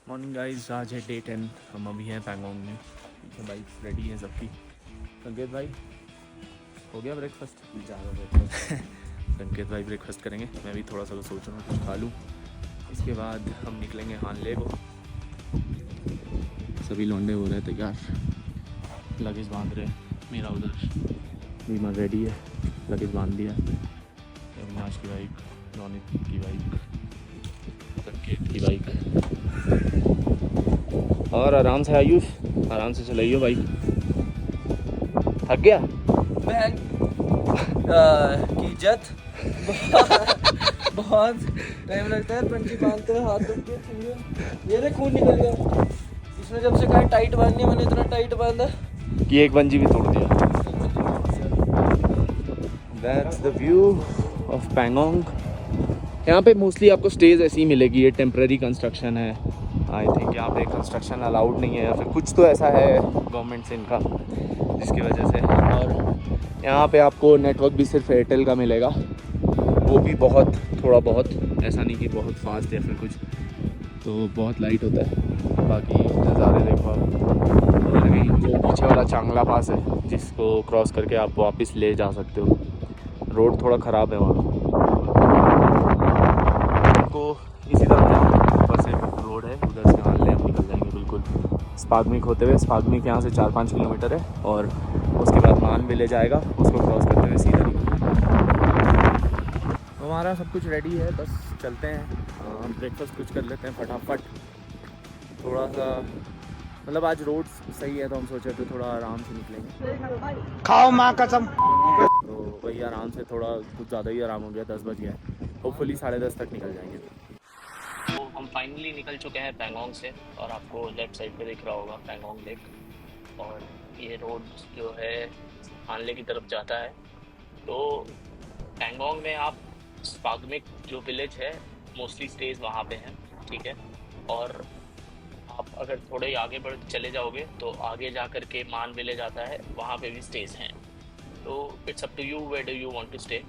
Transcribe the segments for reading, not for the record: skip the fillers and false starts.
Morning guys, आज है day 10। हम अभी हैं पैंगोंग में। पीछे बाइक रेडी है सबकी। संकेत भाई हो गया ब्रेकफास्ट? ज़्यादा ब्रेकफास्ट संकेत भाई ब्रेकफास्ट करेंगे। मैं भी थोड़ा सा सोच रहा हूँ कुछ खा लूँ। इसके बाद हम निकलेंगे हानले को। सभी लौंडे हो रहे हैं तैयार, लगेज बांध रहे हैं। मेरा उधर बीमा रेडी है, लगेज बांध दिया। अविनाश की बाइक, रोनित की बाइक, संकेत की बाइक। और आराम से आयुष, आराम से चलाइयो बाइक। थक गया बहन की इज्जत बहुत टाइम लगता है। पंची बांधते हैं, हाथ दुख के ये रे खून निकल गया। इसने जब से कहा टाइट बांधनी है, मैंने इतना टाइट बांधा कि एक बंजी भी तोड़ दिया। That's the view of Pangong. यहाँ पे मोस्टली आपको स्टेज ऐसी ही मिलेगी। ये टेम्प्रेरी कंस्ट्रक्शन है। आई थिंक यहाँ पे कंस्ट्रक्शन अलाउड नहीं है, या फिर कुछ तो ऐसा है गवर्नमेंट से इनका, जिसकी वजह से। और यहाँ पे आपको नेटवर्क भी सिर्फ एयरटेल का मिलेगा, वो भी बहुत थोड़ा बहुत, ऐसा नहीं कि बहुत फास्ट या फिर कुछ, तो बहुत लाइट होता है। बाकी नज़ारे देखो आप। और जो पीछे वाला चांगला पास है, जिसको क्रॉस करके आप वापस ले जा सकते हो। रोड थोड़ा ख़राब है वहाँ, आपको इसी तरफ जाना है। ऊपर से रोड है, उधर से हानले हम निकल जाएंगे बिल्कुल स्पागमिक होते हुए। स्पागमिक यहाँ से 4-5 किलोमीटर है, और उसके बाद मान विलेज आएगा, उसको क्रॉस करते हुए सीधा हमारा सब कुछ रेडी है। बस चलते हैं, ब्रेकफास्ट कुछ कर लेते हैं फटाफट। थोड़ा सा मतलब आज रोड सही है, तो हम सोचे थे थोड़ा आराम से निकलेंगे। खाओ माँ कसम। तो वही आराम से, थोड़ा कुछ ज़्यादा ही आराम हो गया। 10 बज गया, होपफुली 10:30 तक निकल जाएंगे। तो हम फाइनली निकल चुके हैं पैंगोंग से, और आपको लेफ्ट साइड पे दिख रहा होगा पैंगोंग लेक। और ये रोड जो है हानले की तरफ जाता है। तो पैंगोंग में आप स्पागमिक जो विलेज है, मोस्टली स्टेज वहाँ पे हैं, ठीक है। और आप अगर थोड़े आगे बढ़ चले जाओगे तो आगे जा कर के मान विलेज आता है, वहाँ पे भी स्टेज हैं। तो it's up to you where do you want to stay.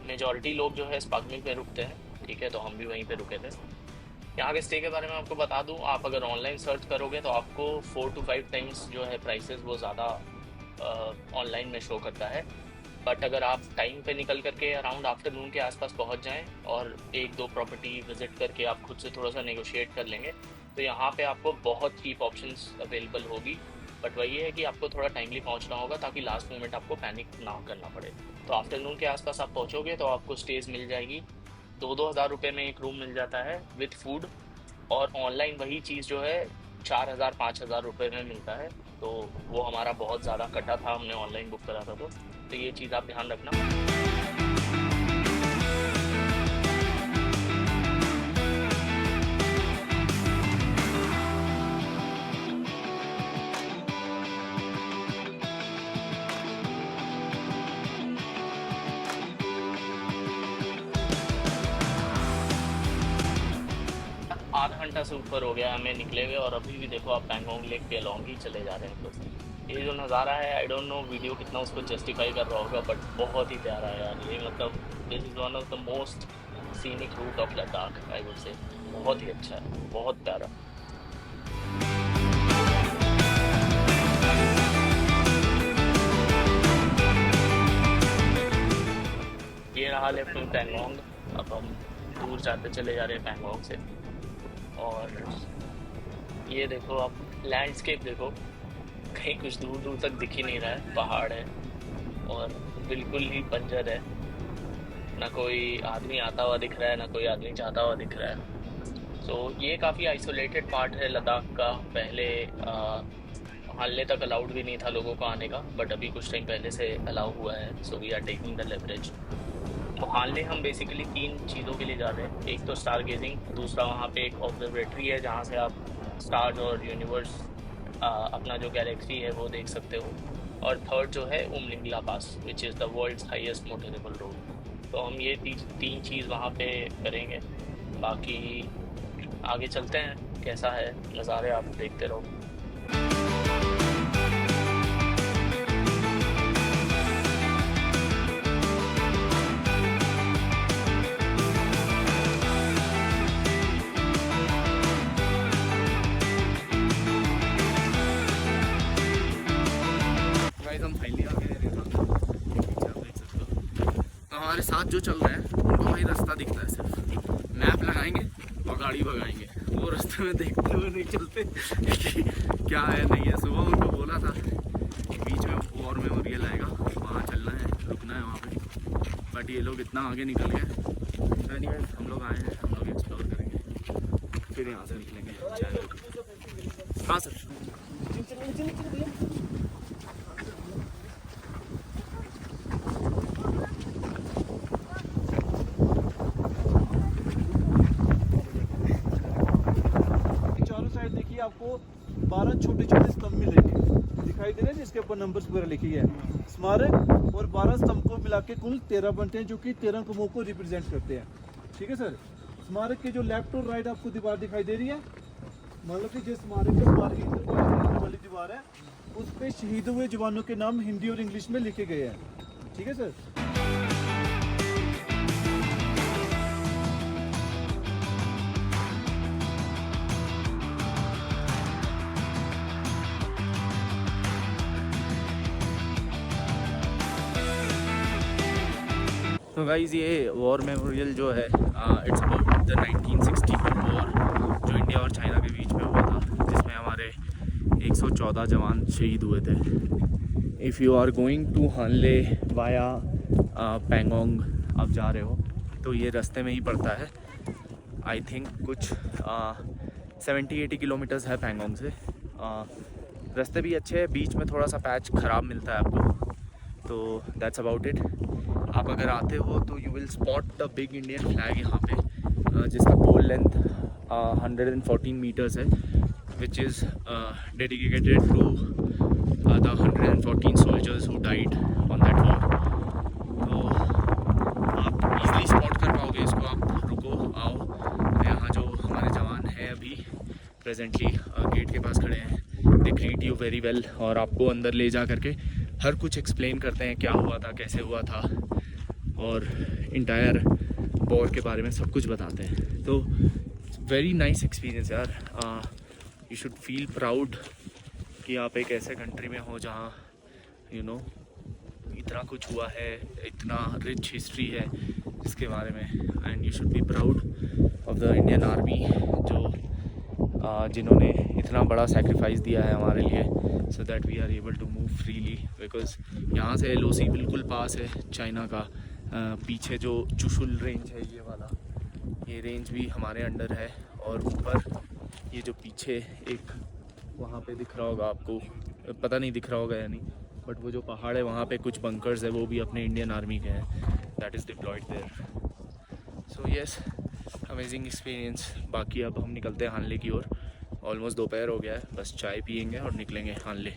Majority लोग जो है स्पागमिक में रुकते हैं, ठीक है, तो हम भी वहीं पे रुके थे। यहाँ के स्टे के बारे में आपको बता दूँ, आप अगर ऑनलाइन सर्च करोगे तो आपको 4 to 5 टाइम्स जो है प्राइसेस वो ज़्यादा ऑनलाइन में शो करता है। बट अगर आप टाइम पे निकल करके अराउंड आफ्टरनून के आसपास पहुँच जाएं और 1-2 प्रॉपर्टी विजिट करके आप खुद से थोड़ा सा नेगोशिएट कर लेंगे, तो यहाँ पे आपको बहुत चीप ऑप्शंस अवेलेबल होगी। बट वही है कि आपको थोड़ा टाइमली पहुँचना होगा, ताकि लास्ट मोमेंट आपको पैनिक ना करना पड़े। तो आफ्टरनून के आसपास आप पहुँचोगे तो आपको स्टेज मिल जाएगी। 2-2 हज़ार रुपये में एक रूम मिल जाता है विथ फूड। और ऑनलाइन वही चीज़ जो है 4,000-5,000 रुपये में मिलता है। तो वो हमारा बहुत ज़्यादा कटा था, हमने ऑनलाइन बुक करा था। तो ये चीज़ आप ध्यान रखना। आधा घंटा से ऊपर हो गया हमें निकले हुए, और अभी भी देखो आप पैंगोंग लेक के अलॉन्ग ही चले जा रहे हैं। तो ये जो नज़ारा है, आई डोंट नो वीडियो कितना उसको जस्टिफाई कर रहा होगा, बट बहुत ही प्यारा है यार ये। मतलब this is one of the most scenic route of Ladakh, I would say. बहुत ही अच्छा है, बहुत प्यारा। ये रहा लेफ्ट में पैंगोंग। अब हम दूर जाते चले जा रहे हैं पैंगोंग से। और ये देखो आप, लैंडस्केप देखो, कहीं कुछ दूर दूर तक दिख ही नहीं रहा है। पहाड़ है और बिल्कुल ही बंजर है, ना कोई आदमी आता हुआ दिख रहा है, ना कोई आदमी जाता हुआ दिख रहा है। तो ये काफ़ी आइसोलेटेड पार्ट है लद्दाख का। पहले हानले तक अलाउड भी नहीं था लोगों को आने का, बट अभी कुछ टाइम पहले से अलाउ हुआ है। So we are taking the leverage. तो हानले हम बेसिकली 3 चीज़ों के लिए जा रहे हैं। एक तो स्टार गेजिंग, दूसरा वहाँ पे एक ऑब्जर्वेटरी है जहाँ से आप स्टार्स और यूनिवर्स, अपना जो गैलेक्सी है वो देख सकते हो। और थर्ड जो है Umlingla pass, which is the world's highest motorable road. तो हम ये 3 चीज़ वहाँ पे करेंगे। बाकी आगे चलते हैं, कैसा है नज़ारे आप देखते रहो। हमारे साथ जो चल रहे हैं उनको वही रास्ता दिखता है, सिर्फ मैप लगाएंगे और गाड़ी भगाएंगे, वो रास्ते में देखते हुए नहीं चलते कि क्या है नहीं है। सुबह उनको बोला था बीच में वॉर मेमोरियल आएगा, वहाँ चलना है, रुकना है वहाँ पे, बट ये लोग इतना आगे निकल गए। एनीवे हम लोग आए हैं, हम लोग एक्सप्लोर करेंगे, फिर यहाँ से निकलेंगे। हाँ सर। चारों साइड देखिए आपको 12 छोटे छोटे स्तंभ मिलेंगे, दिखाई दे रहे हैं जिसके ऊपर नंबर्स वगैरह लिखे गए हैं। स्मारक और 12 स्तंभ को मिला के कुल 13 बनते हैं, जो कि 13 कुमों को रिप्रेजेंट करते हैं। ठीक है सर। स्मारक के जो लेफ्ट और राइट आपको दीवार दिखाई दे रही है, मान लो कि जिस स्मारक के अंदर वाली दीवार है उस पे शहीद हुए जवानों के नाम हिंदी और इंग्लिश में लिखे गए हैं। ठीक है सर। तो गाइज़ ये वॉर मेमोरियल जो है इट्स अबाउट द 1962 वॉर जो इंडिया और चाइना के बीच में हुआ था, जिसमें हमारे 114 जवान शहीद हुए थे। If you are going to Hanle via Pangong आप जा रहे हो तो ये रास्ते में ही पड़ता है। आई थिंक कुछ 70-80 किलोमीटर्स है पैंगोंग से। रास्ते भी अच्छे हैं, बीच में थोड़ा सा पैच ख़राब मिलता है आपको, तो दैट्स अबाउट इट। आप अगर आते हो तो you will spot the big Indian flag यहाँ पे, जिसका पोल लेंथ 114 मीटर्स है, which is dedicated to the 114 soldiers who died on that war. तो आप इजीली स्पॉट कर पाओगे इसको। आप रुको, आओ, यहाँ जो हमारे जवान हैं अभी प्रेजेंटली गेट के पास खड़े हैं, दे ग्रीट यू वेरी वेल और आपको अंदर ले जा करके हर कुछ एक्सप्लेन करते हैं, क्या हुआ था, कैसे हुआ था, और इंटायर वॉर के बारे में सब कुछ बताते हैं। तो वेरी नाइस एक्सपीरियंस यार। यू शुड फील प्राउड कि आप एक ऐसे कंट्री में हो जहाँ यू नो इतना कुछ हुआ है, इतना रिच हिस्ट्री है इसके बारे में, and you should be proud of the Indian army जो जिन्होंने इतना बड़ा सेक्रीफाइस दिया है हमारे लिए, so that we are able to move freely. Because यहाँ से LOC बिल्कुल पास है चाइना का। पीछे जो चुशुल रेंज है ये वाला, ये रेंज भी हमारे अंडर है, और ऊपर ये जो पीछे एक वहाँ पे दिख रहा होगा आपको, पता नहीं दिख रहा होगा या नहीं, बट वो जो पहाड़ है वहाँ पे कुछ बंकर्स है, वो भी अपने इंडियन आर्मी के हैं, that is deployed there. So yes, amazing experience. बाकी अब हम निकलते हैं हानले की ओर। ऑलमोस्ट दोपहर हो गया है, बस चाय पियेंगे और निकलेंगे हानले।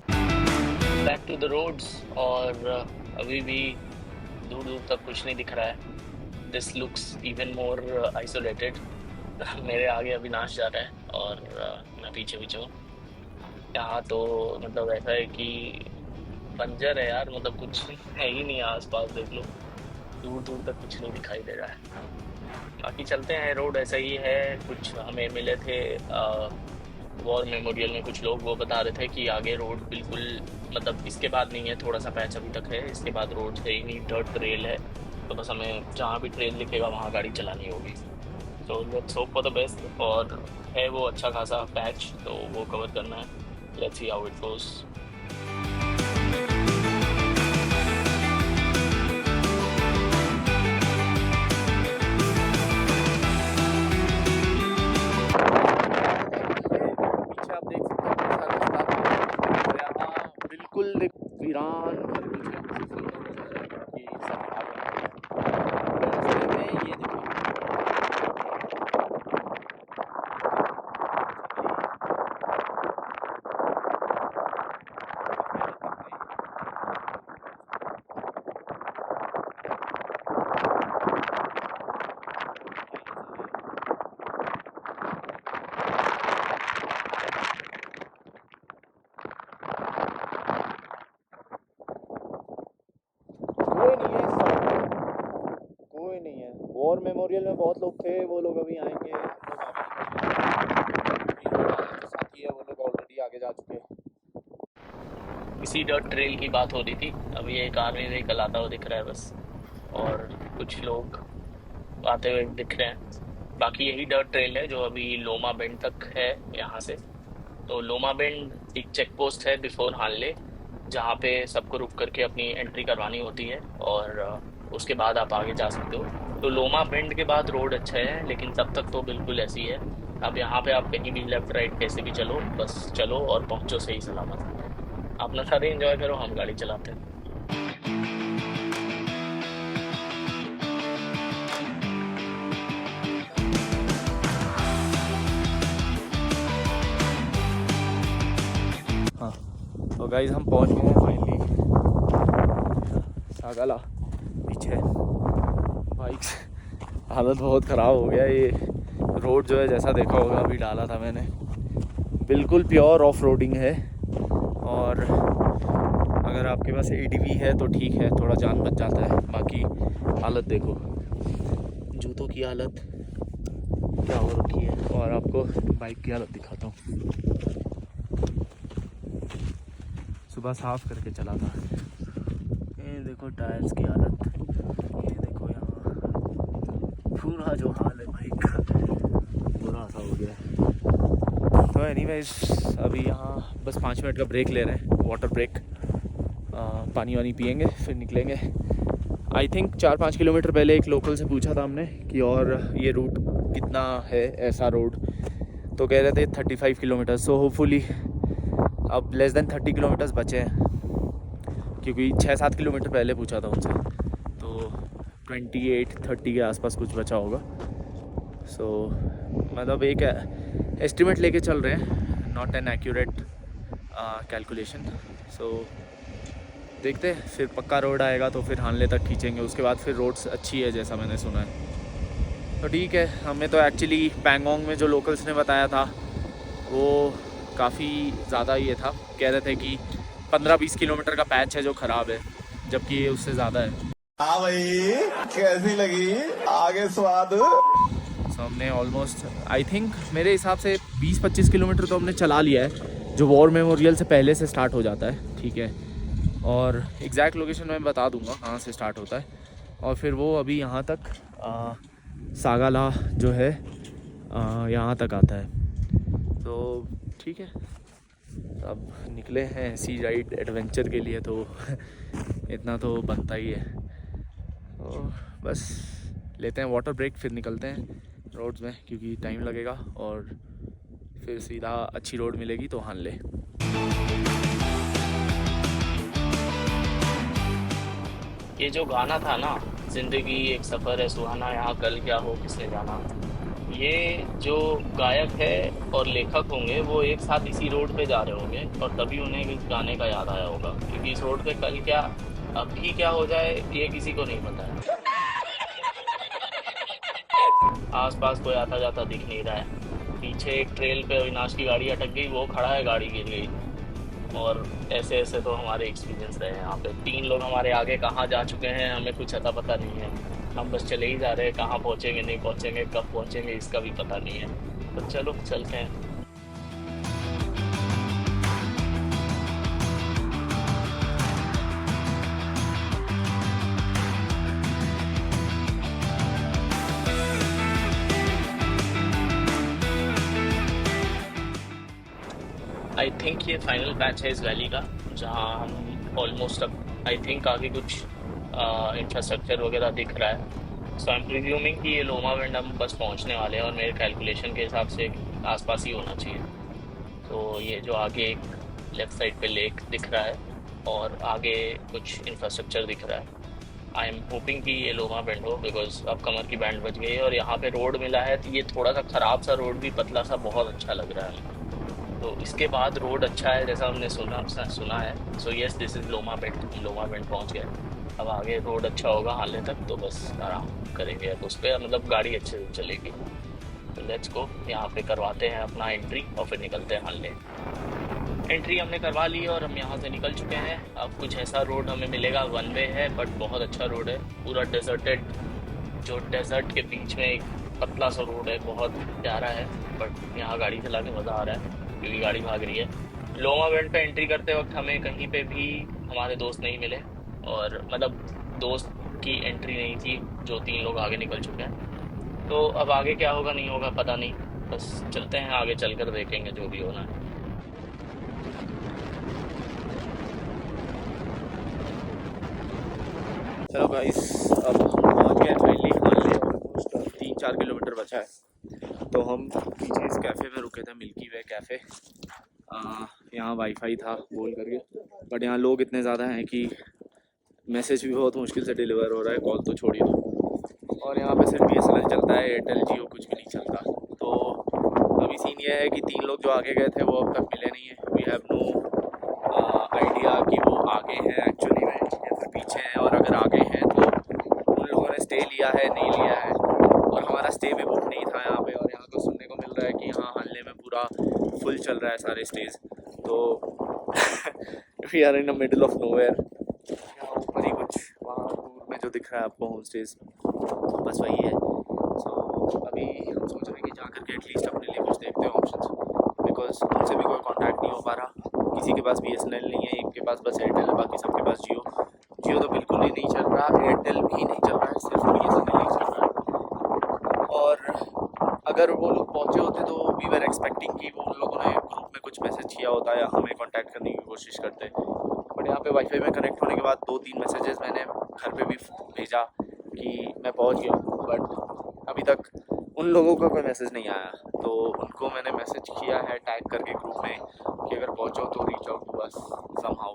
बैक टू द रोड्स, और अभी भी दूर दूर तक कुछ नहीं दिख रहा है। This looks even more isolated. मेरे आगे अविनाश जा रहा है और मैं पीछे पीछे हूँ। यहाँ तो मतलब ऐसा है कि बंजर है यार, मतलब कुछ है ही नहीं आसपास। देख लो, दूर दूर तक कुछ नहीं दिखाई दे रहा है। बाकी चलते हैं, रोड ऐसा ही है। कुछ हमें मिले थे वॉर मेमोरियल में कुछ लोग, वो बता रहे थे कि आगे रोड बिल्कुल मतलब इसके बाद नहीं है, थोड़ा सा पैच अभी तक है, इसके बाद रोड है ही नहीं, डर्ट ट्रेल है। तो बस हमें जहाँ भी ट्रेल दिखेगा वहाँ गाड़ी चलानी होगी। तो let's hope for the best. और है वो अच्छा खासा पैच, तो वो कवर करना है। Let's see how it goes. बिल्कुल वीरान ये देखो, कोई नहीं है। वॉर मेमोरियल में बहुत लोग थे, वो लोग अभी आएंगे। साथी है, वो लोग ऑलरेडी आगे जा चुके हैं। इसी डर्ट ट्रेल की बात हो रही थी। अभी एक आर्मी व्हीकल आता हुआ दिख रहा है बस। और कुछ लोग आते हुए दिख रहे हैं। बाकी यही डर्ट ट्रेल है जो अभी लोमा बेंड तक है यहाँ से। तो लोमा बेंड एक चेक पोस्ट है बिफोर हानले, जहाँ पे सबको रुक करके अपनी एंट्री करवानी होती है और उसके बाद आप आगे जा सकते हो। तो लोमा बेंड के बाद रोड अच्छा है, लेकिन तब तक तो बिल्कुल ऐसी है। अब यहाँ पे आप कहीं भी लेफ्ट राइट कैसे भी चलो, बस चलो और पहुँचो सही सलामत। अपना सारे एंजॉय करो, हम गाड़ी चलाते हैं। हाँ तो गाइज हम पहुंच गए हैं फाइनली सागाला। पीछे बाइक्स हालत बहुत ख़राब हो गया। ये रोड जो है जैसा देखा होगा अभी डाला था मैंने, बिल्कुल प्योर ऑफ रोडिंग है। और अगर आपके पास ADV है तो ठीक है, थोड़ा जान बच जाता है। बाकी हालत देखो, जूतों की हालत क्या हो रखी है। और आपको बाइक की हालत दिखाता हूँ, सुबह साफ करके चला था। ये देखो टायर्स की हालत, ये देखो यहाँ पूरा जो हाल है बाइक का, बुरा सा हो गया। तो एनीवेज अभी यहाँ बस 5 मिनट का ब्रेक ले रहे हैं, वाटर ब्रेक। पानी वानी पियेंगे फिर निकलेंगे। आई थिंक 4-5 किलोमीटर पहले एक लोकल से पूछा था हमने कि और ये रूट कितना है ऐसा रोड, तो कह रहे थे 35 किलोमीटर। सो होपफुली अब लेस देन 30 किलोमीटर्स बचे हैं, क्योंकि 6-7 किलोमीटर पहले पूछा था उनसे, तो 28-30 के आसपास कुछ बचा होगा। सो मतलब एक एस्टिमेट लेके चल रहे हैं, नॉट एन एक्यूरेट कैलकुलेशन। सो देखते हैं, फिर पक्का रोड आएगा तो फिर हानले तक खींचेंगे। उसके बाद फिर रोड्स अच्छी है जैसा मैंने सुना है, तो ठीक है। हमें तो एक्चुअली पैंगोंग में जो लोकल्स ने बताया था वो काफ़ी ज़्यादा ये था, कह रहे थे कि 15-20 किलोमीटर का पैच है जो ख़राब है, जबकि ये उससे ज़्यादा है। हाँ भाई, कैसी लगी आगे स्वाद? सो हमने ऑलमोस्ट आई थिंक मेरे हिसाब से 20-25 किलोमीटर तो हमने चला लिया है, जो वॉर मेमोरियल से पहले से स्टार्ट हो जाता है, ठीक है। और एग्जैक्ट लोकेशन मैं बता दूंगा कहाँ से स्टार्ट होता है। और फिर वो अभी यहाँ तक सागाला जो है यहाँ तक आता है। तो ठीक है, अब निकले हैं सी राइड एडवेंचर के लिए, तो इतना तो बनता ही है। तो बस लेते हैं वाटर ब्रेक, फिर निकलते हैं रोड्स में, क्योंकि टाइम लगेगा और फिर सीधा अच्छी रोड मिलेगी तो हान ले। ये जो गाना था ना, जिंदगी एक सफ़र है सुहाना, यहाँ कल क्या हो किसने जाना, ये जो गायक है और लेखक होंगे वो एक साथ इसी रोड पे जा रहे होंगे, और तभी उन्हें इस गाने का याद आया होगा। क्योंकि इस रोड पे कल क्या अभी क्या हो जाए ये किसी को नहीं पता है। आसपास कोई आता जाता दिख नहीं रहा है। पीछे एक ट्रेल पे अविनाश की गाड़ी अटक गई, वो खड़ा है, गाड़ी गिर गई। और ऐसे ऐसे तो हमारे एक्सपीरियंस रहे हैं। यहाँ पे 3 लोग हमारे आगे कहाँ जा चुके हैं हमें कुछ अता पता नहीं है। हम बस चले ही जा रहे हैं, कहाँ पहुँचेंगे नहीं पहुँचेंगे कब पहुँचेंगे इसका भी पता नहीं है। तो चलो चलते हैं। आई थिंक ये फाइनल बैच है इस वैली का, जहाँ हम ऑलमोस्ट अब आई थिंक आगे कुछ इंफ्रास्ट्रक्चर वगैरह दिख रहा है। सो आई एम प्रिज्यूमिंग कि ये लोमा बेंड हम बस पहुँचने वाले हैं, और मेरे कैलकुलेशन के हिसाब से आसपास ही होना चाहिए। तो ये जो आगे एक लेफ़्ट साइड पे लेक दिख रहा है और आगे कुछ इंफ्रास्ट्रक्चर दिख रहा है। आई एम होपिंग कि ये लोमा बेंड हो, बिकॉज अब कमर की बैंड बच गई है और यहाँ पे रोड मिला है। तो ये थोड़ा सा ख़राब सा रोड भी, पतला सा, बहुत अच्छा लग रहा है। तो इसके बाद रोड अच्छा है जैसा हमने सुना है। So yes, this is Loma bend. Loma bend पहुँच गए। अब आगे रोड अच्छा होगा हाले तक, तो बस आराम करेंगे अब उस पर, मतलब गाड़ी अच्छे से चलेगी। तो लेट्स गो, यहाँ पे करवाते हैं अपना एंट्री और फिर निकलते हैं हाले। एंट्री हमने करवा ली और हम यहाँ से निकल चुके हैं। अब कुछ ऐसा रोड हमें मिलेगा, 1 वे है बट बहुत अच्छा रोड है, पूरा डेजर्टेड, जो डेजर्ट के बीच में एक पतला सा रोड है, बहुत प्यारा है। बट यहाँ गाड़ी चला के मज़ा आ रहा है क्योंकि गाड़ी भाग रही है। लोमा बेंड पे एंट्री करते वक्त हमें कहीं पे भी हमारे दोस्त नहीं मिले, और मतलब दोस्त की एंट्री नहीं थी, जो 3 लोग आगे निकल चुके हैं। तो अब आगे क्या होगा नहीं होगा पता नहीं, बस चलते हैं आगे, चलकर देखेंगे जो भी होना है। चलो गाइस, अब हम पहुँच गए फाइनली हिमालय, ऑलमोस्ट 3-4 किलोमीटर बचा है। तो हम पीछे इस कैफ़े में रुके थे, मिल्की वे कैफ़े। यहाँ वाईफाई था बोल करके, बट यहाँ लोग इतने ज़्यादा हैं कि मैसेज भी बहुत मुश्किल से डिलीवर हो रहा है, कॉल तो छोड़ ही दो। और यहाँ पे सिर्फ BSNL चलता है, एयरटेल जियो कुछ भी नहीं चलता। तो अभी सीन ये है कि 3 लोग जो आगे गए थे वो अब तक मिले नहीं है। वी हैव नो आइडिया कि वो आगे हैं एक्चुअली में या फिर पीछे हैं, और अगर आगे हैं तो उन लोगों ने स्टे लिया है नहीं लिया है। और हमारा स्टे भी बुक नहीं था यहाँ पे, और यहाँ तो सुनने को मिल रहा है कि यहाँ हाल में पूरा फुल चल रहा है सारे स्टेज। तो we are in the middle of nowhere. यहाँ ऊपर ही कुछ वहाँ दूर में जो दिख रहा है आपको होम स्टेज, बस वही है। सो अभी हम सोच रहे हैं कि जा करके एटलीस्ट अपने लिए कुछ देखते हैं ऑप्शंस, बिकॉज उनसे भी कोई कांटेक्ट नहीं हो पा रहा। किसी के पास BSNL नहीं है, एक के पास बस एयरटेल है, बाकी सबके पास जियो तो बिल्कुल ही नहीं चल रहा, एयरटेल भी नहीं चल रहा है, सिर्फ BSNL ही चल रहा है। और अगर वो लोग पहुँचे होते तो वी वर एक्सपेक्टिंग कि वो उन लोगों ने ग्रुप में कुछ मैसेज किया होता या हमें कांटेक्ट करने की कोशिश करते। बट यहाँ पे वाईफाई में कनेक्ट होने के बाद 2-3 मैसेजेस मैंने घर पे भी भेजा कि मैं पहुँच गया हूँ, बट अभी तक उन लोगों का कोई मैसेज नहीं आया। तो उनको मैंने मैसेज किया है टैग करके ग्रुप में कि अगर पहुँचो तो reach out to us somehow.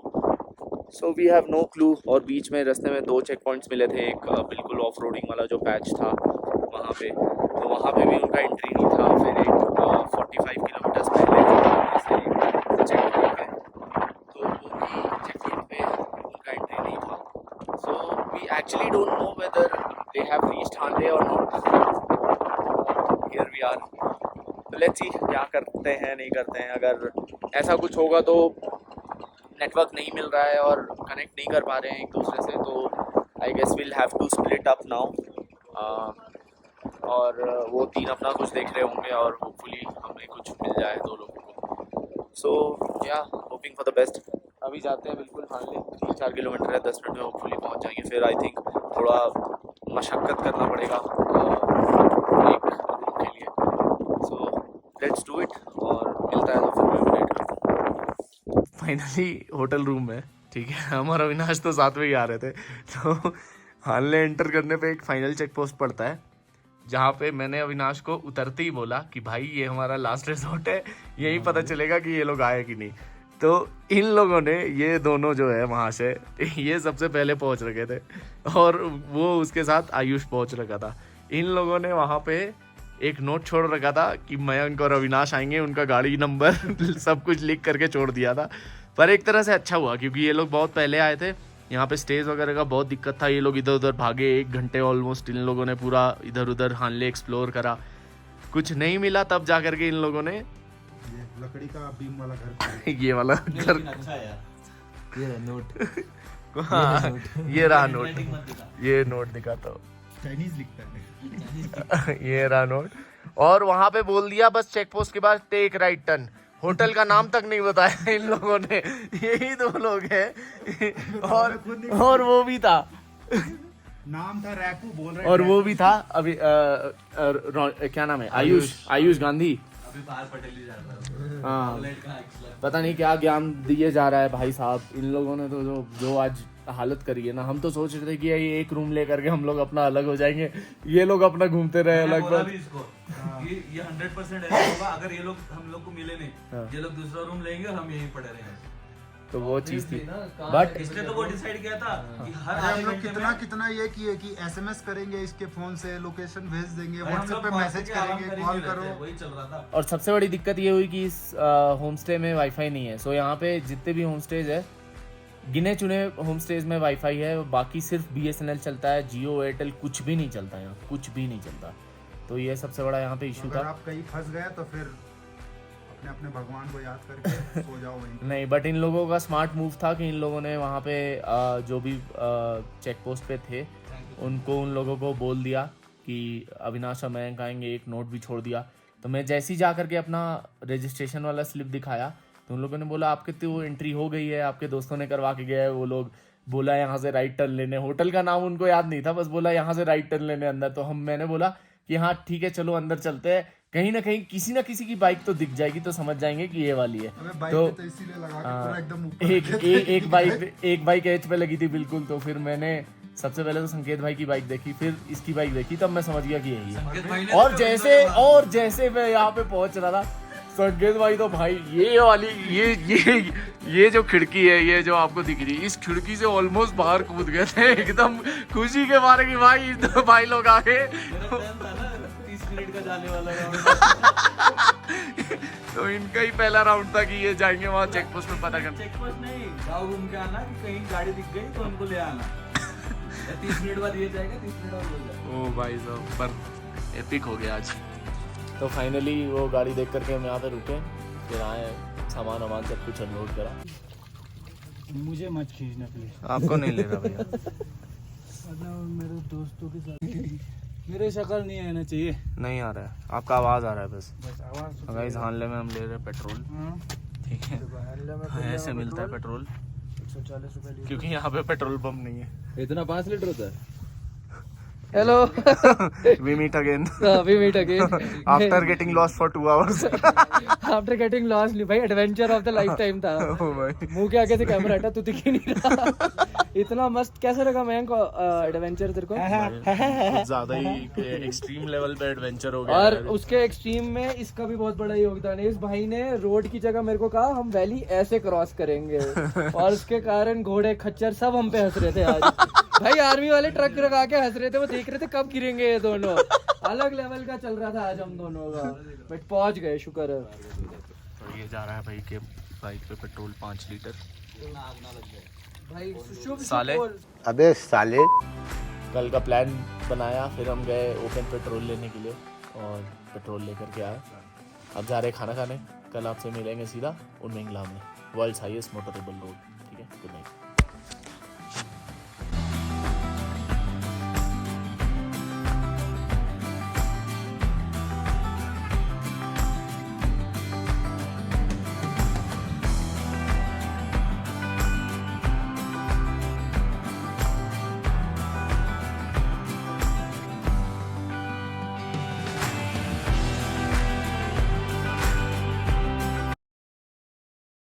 So we have no clue. और बीच में रास्ते में 2 चेक पॉइंट्स मिले थे, एक बिल्कुल ऑफ रोडिंग वाला जो पैच था वहाँ पे, तो वहाँ पे भी उनका एंट्री नहीं था। फिर एक 45 किलोमीटर्स पहले से एक चेक पॉइंट है, तो वो भी चेक पॉइंट पे उनका एंट्री नहीं था। So we actually don't know whether they have reached हांडे और नॉट। हियर वी आर, तो लेट्स सी क्या करते हैं नहीं करते हैं। अगर ऐसा कुछ होगा तो नेटवर्क नहीं मिल रहा है और कनेक्ट नहीं कर पा रहे हैं एक दूसरे से, तो I guess will have to split up now. और वो 3 अपना कुछ देख रहे होंगे और होपफुली हमें कुछ मिल जाए 2 लोगों को। सो या होपिंग फॉर द बेस्ट। अभी जाते हैं बिल्कुल हार्डली 3-4 किलोमीटर है, 10 मिनट में होपफुली पहुंच जाएंगे। फिर आई थिंक थोड़ा मशक्क़त करना पड़ेगा एक रूम के लिए। सो लेट्स डू इट, और मिलता है तो फिर मैं अपडेट करता हूँ। फाइनली होटल रूम में, ठीक है, हमारा अविनाश तो साथ में ही आ रहे थे। तो हाल एंटर करने पे एक फाइनल चेक पोस्ट पड़ता है, जहाँ पे मैंने अविनाश को उतरते ही बोला कि भाई ये हमारा लास्ट रिजॉर्ट है, यही पता चलेगा कि ये लोग आए कि नहीं। तो इन लोगों ने, ये दोनों जो है वहाँ से, ये सबसे पहले पहुँच रखे थे, और वो उसके साथ आयुष पहुँच रखा था। इन लोगों ने वहाँ पे एक नोट छोड़ रखा था कि मयंक और अविनाश आएंगे, उनका गाड़ी नंबर सब कुछ लिख करके छोड़ दिया था। पर एक तरह से अच्छा हुआ, क्योंकि ये लोग बहुत पहले आए थे, यहाँ पे स्टेज वगैरह का बहुत दिक्कत था। ये लोग इधर उधर भागे, 1 घंटे ऑलमोस्ट इन लोगों ने पूरा इधर उधर हानले एक्सप्लोर करा, कुछ नहीं मिला। तब जा करके इन लोगों ने ये लकड़ी का बीम वाला घर ये वाला घर, अच्छा यार, ये नोट हाँ ये रहा नोट, ये नोट दिखाता हूँ, चाइनीज लिखता है। ये रहा नोट। और वहाँ पे बोल दिया बस चेक पोस्ट के बाद टेक राइट टर्न, होटल का नाम तक नहीं बताया इन लोगों ने। यही 2 लोग हैं, और वो भी था, नाम था रैकू, बोल रहे और वो भी था अभी क्या नाम है, आयुष गांधी। अभी बाहर पटेल ही जा रहा है। हाँ, पता नहीं क्या ज्ञान दिए जा रहा है भाई साहब। इन लोगों ने तो जो आज हालत करी है ना, हम तो सोच रहे थे कि ये एक रूम लेकर के हम लोग अपना अलग हो जाएंगे, ये लोग अपना घूमते रहे अलग बोला भी इसको कि ये 100% ऐसा होगा, अगर ये लोग हम लोग को मिले नहीं, ये लोग दूसरा रूम लेंगे और हम यहीं पड़े रहेंगे। तो वो चीज थी, बट इसलिए तो वो डिसाइड किया था कि हर अरे आधे हम लोग घंटे कितना में कितना ये किए कि SMS करेंगे इसके फोन से, लोकेशन भेज देंगे, अरे हम व्हाट्सएप लोग पे पहुंच मैसेज के आराम करेंगे, कर ही कॉल नहीं रहे करो। थे, वही चल रहा था। और सबसे बड़ी दिक्कत ये हुई कि इस होम स्टे में वाईफाई नहीं है। सो यहाँ पे जितने भी होम स्टेज है, गिने चुने होम स्टेज में वाईफाई है, बाकी सिर्फ BSNL चलता है, जियो एयरटेल कुछ भी नहीं चलता यहाँ, कुछ भी नहीं चलता। तो ये सबसे बड़ा यहाँ पे इशू अगर था। आप कहीं फंस गए तो फिर अपने अपने भगवान को याद करके सो जाओ वहीं। नहीं, बट इन लोगों का स्मार्ट मूव था कि इन लोगों ने वहाँ पे जो भी चेक पोस्ट पे थे उनको, उन लोगों को बोल दिया कि अविनाश और मयंक आएंगे, एक नोट भी छोड़ दिया। तो मैं जैसे ही जा करके अपना रजिस्ट्रेशन वाला स्लिप दिखाया तो उन लोगों ने बोला आपके तो एंट्री हो गई है, आपके दोस्तों ने करवा के गए हैं वो लोग, बोला यहाँ से राइट टर्न लेने, होटल का नाम उनको याद नहीं था, बस बोला यहाँ से राइट टर्न लेने अंदर। तो मैंने बोला कि हाँ ठीक है चलो अंदर चलते हैं, कहीं ना कहीं किसी ना किसी की बाइक तो दिख जाएगी तो समझ जाएंगे कि ये वाली है। हमें बाइक तो पे तो इसीलिए लगा के पूरा एकदम ऊपर एक बाइक एज पे लगी थी बिल्कुल। तो फिर मैंने सबसे पहले तो संकेत भाई की बाइक देखी, फिर इसकी बाइक देखी, तब मैं समझ गया कि यही है। और जैसे मैं यहाँ पे पहुंच रहा था, संकेत भाई तो भाई ये वाली ये जो खिड़की है, ये जो आपको दिख रही है, इस खिड़की से ऑलमोस्ट बाहर कूद गए थे एकदम खुशी के मारे कि भाई तो भाई लोग आ गए। 30 मिनट का जाने वाला तो इनका ही पहला राउंड था कि ये जाएंगे वहाँ चेक पोस्ट में पता करने। चेक पोस्ट नहीं, गाँव घूम के आना कि कहीं गाड़ी दिख गई तो उनको ले आना। 30 मिनट बाद ये जाएगा, 30 मिनट बाद बोल जाएगा। ओ भाई साहब, पर एपिक हो गया आज। तो फाइनली वो गाड़ी देख करके हम यहाँ पे रुके, फिर आए, सामान वामान सब कुछ अनलोड करा। मुझे मत खींचना प्लीज, आपको नहीं ले रहा भैया। मतलब मेरे दोस्तों के साथ मेरे शक्ल नहीं आना चाहिए। नहीं आ रहा है, आपका आवाज़ आ रहा है बस। आवाज गाइस हानले में हम ले रहे हैं पेट्रोल, ठीक है, हाँ, ऐसे मिलता है पेट्रोल 140 रुपए। क्योंकि यहाँ पे पेट्रोल पंप नहीं है। इतना 5 लीटर होता है। Hello We meet again we meet again after getting lost for 2 hours। After getting lost भाई, adventure of the lifetime था। ओ भाई, मुंह के आगे से कैमरा हटा, तू दिख ही नहीं रहा। इतना मस्त कैसे लगा मैं एडवेंचर तेरे को? कुछ ज्यादा ही एक्सट्रीम लेवल पे एडवेंचर हो गया और यार। उसके एक्सट्रीम में इसका भी बहुत बड़ा योगदान है। इस भाई ने रोड की जगह मेरे को कहा हम वैली ऐसे क्रॉस करेंगे, और उसके कारण घोड़े खच्चर सब हम पे हंस रहे थे आज। भाई आर्मी वाले ट्रक लगा के हंस रहे थे, वो देख रहे थे कब गिरेंगे ये दोनों। अलग लेवल का चल रहा था आज हम दोनों का, बट पहुंच गए, शुक्र है। तो ये जा रहा है भाई के बाइक पे पेट्रोल 5 लीटर। भाई शुभ साले। अबे साले। कल का प्लान बनाया, फिर हम गए ओपन पेट्रोल लेने के लिए और पेट्रोल लेकर के आए। अब जा रहे खाना खाने। कल आपसे मिलेंगे सीधा उनमेंगलाम में, वर्ल्ड्स हाईएस्ट मोटरेबल रोड। ठीक है, गुड नाइट।